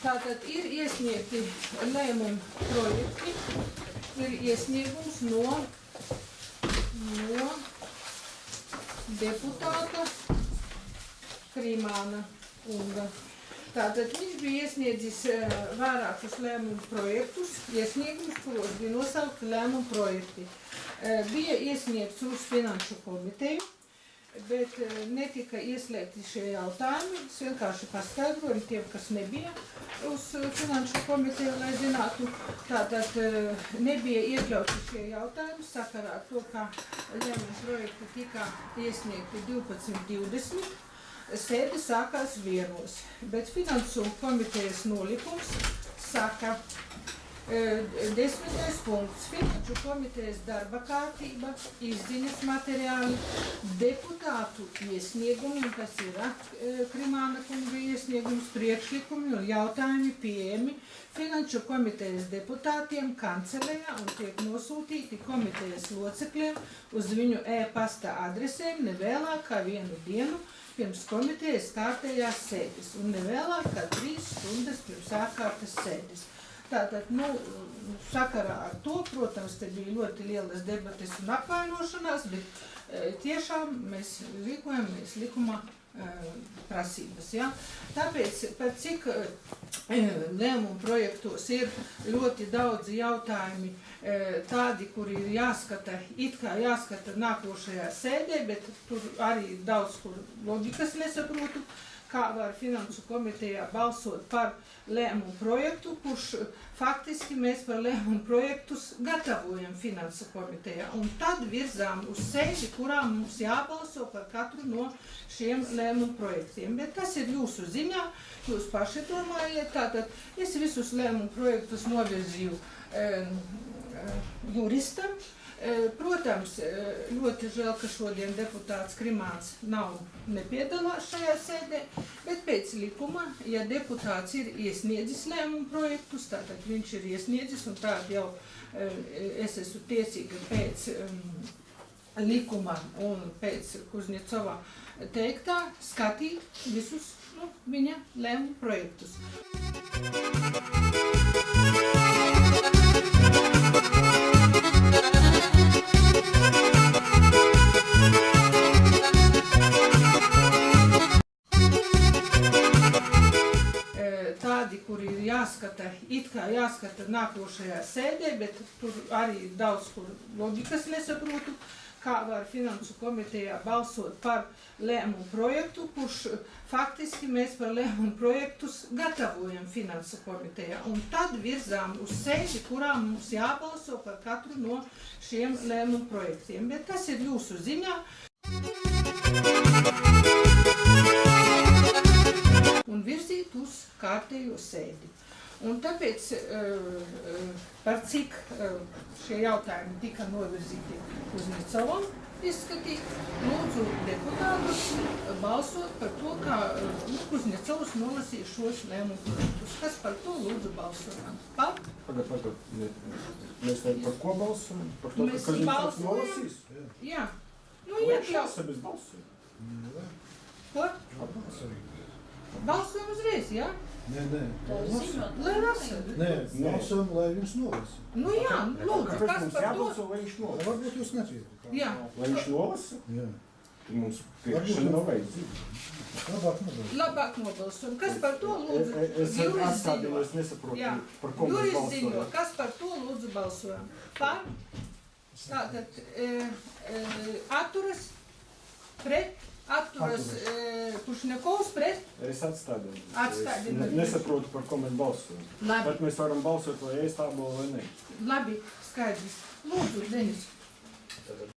Tātad ir iesniegti lēmumu projekti, ir iesniegums no deputāta Krimāna kunga. Tātad viņš bija iesniedzis vairākus lēmumu projektus, iesniegums, kuros bija nosaukti lēmumu projekti. Bija iesniegts uz Finanšu komiteju, bet netika ieslēgti šie jautājumi. Es vienkārši paskaidroju tiem, kas nebija uz Finanšu komiteju, lai zinātu. Tātad nebija iekļauti šie jautājumi sakarā ar to, ka lēmumu projekti tika iesniegti 12:20. Sēde sākās 1, bet Finansu komitejas nolikums saka 10. punkts. Finanšu komitejas darba kārtība, izziņas materiāli, deputātu iesniegumi, kas ir Krimāna kunga iesniegums, priekšlikumi un jautājumi pieejami Finanšu komitejas deputātiem kancelējā un tiek nosūtīti komitejas locekļiem uz viņu e-pasta adresēm nevēlāk kā 1 dienu pirms komitejas kārtējās sēdes un nevēlāk kā 3 stundas pirms ārkārtas sēdes. Tātad, sakarā ar to, protams, te bija ļoti lielas debates un apvainošanās, bet tiešām mēs rīkojamies likuma prasības. Ja? Tāpēc, par cik lēmumu projektos ir ļoti daudz jautājumi tādi, kuri ir jāskata, it kā jāskata nākošajā sēdē, bet tur arī daudz, kur loģikas nesaprotu, kā var Finansu komitejā balsot par lēmumu projektu, kurš faktiski mēs par lēmumu projektus gatavojam Finansu komitejā. Un tad virzām uz sēdi, kurā mums jābalso par katru no šiem lēmumu projektiem. Bet tas ir jūsu ziņā, jūs paši domājiet. Tātad es visus lēmumu projektus novirzīju juristam. Protams, ļoti žēl, ka šodien deputāts Krimāns nepiedalās šajā sēdē, bet pēc likuma, ja deputāts ir iesniedzis lēmumu projektus, tātad viņš ir iesniedzis, un tād jau es esmu tiesīga pēc likuma un pēc Kuzņecova teiktā skatīt visus viņa lēmumu projektus. Tādi, kuri ir jāskata, it kā jāskata nākošajā sēdē, bet tur arī daudz, kur loģikas nesaprotu, kā var Finansu komitejā balsot par lēmumu projektu, kurš faktiski mēs par lēmumu projektus gatavojam Finansu komitejā. Un tad virzām uz sēdi, kurā mums jābalso par katru no šiem lēmumu projektiem. Bet tas ir jūsu ziņā. Un virzīt uz kārtējo sēdi. Un tāpēc, par cik šie jautājumi tika novirzīti Kuzņecovam izskatīt, lūdzu deputātus balsot par to, kā Kuzņecovs nolasīja šos lēmumu projektus. Kas par to lūdzu balsojam? Par? Mēs par ko balsojam? Par to, ka Kuzņecovs nolasīs? Jā. Mēs balsojam. Ko? Balsojam uzreiz, jā? Nē. Lai lasa. Nē, balsojam, lai viņš nolasa. Nu jā, lūdzu, kas par to? Jābalso, lai viņš nolasa. Varbūt jūs neķiet. Jā. Lai viņš nolasa? Jā. Mums priekšana nav vajadzīga. Labāk nobalsojam. Kas par to lūdzu? Es nesaprotu, par ko mēs Juris ziņo. balsojam. Kas par to lūdzu balsojam? Par? Tātad atturas pret? Atturas Pušņakovs pret? Es atstādinu. Atstādinu. Nesaprotu, par ko mēs balsojam. Labi. Bet mēs varam balsot, vai es tābolu vai ne. Labi, skaidrs. Lūdzu, Denis.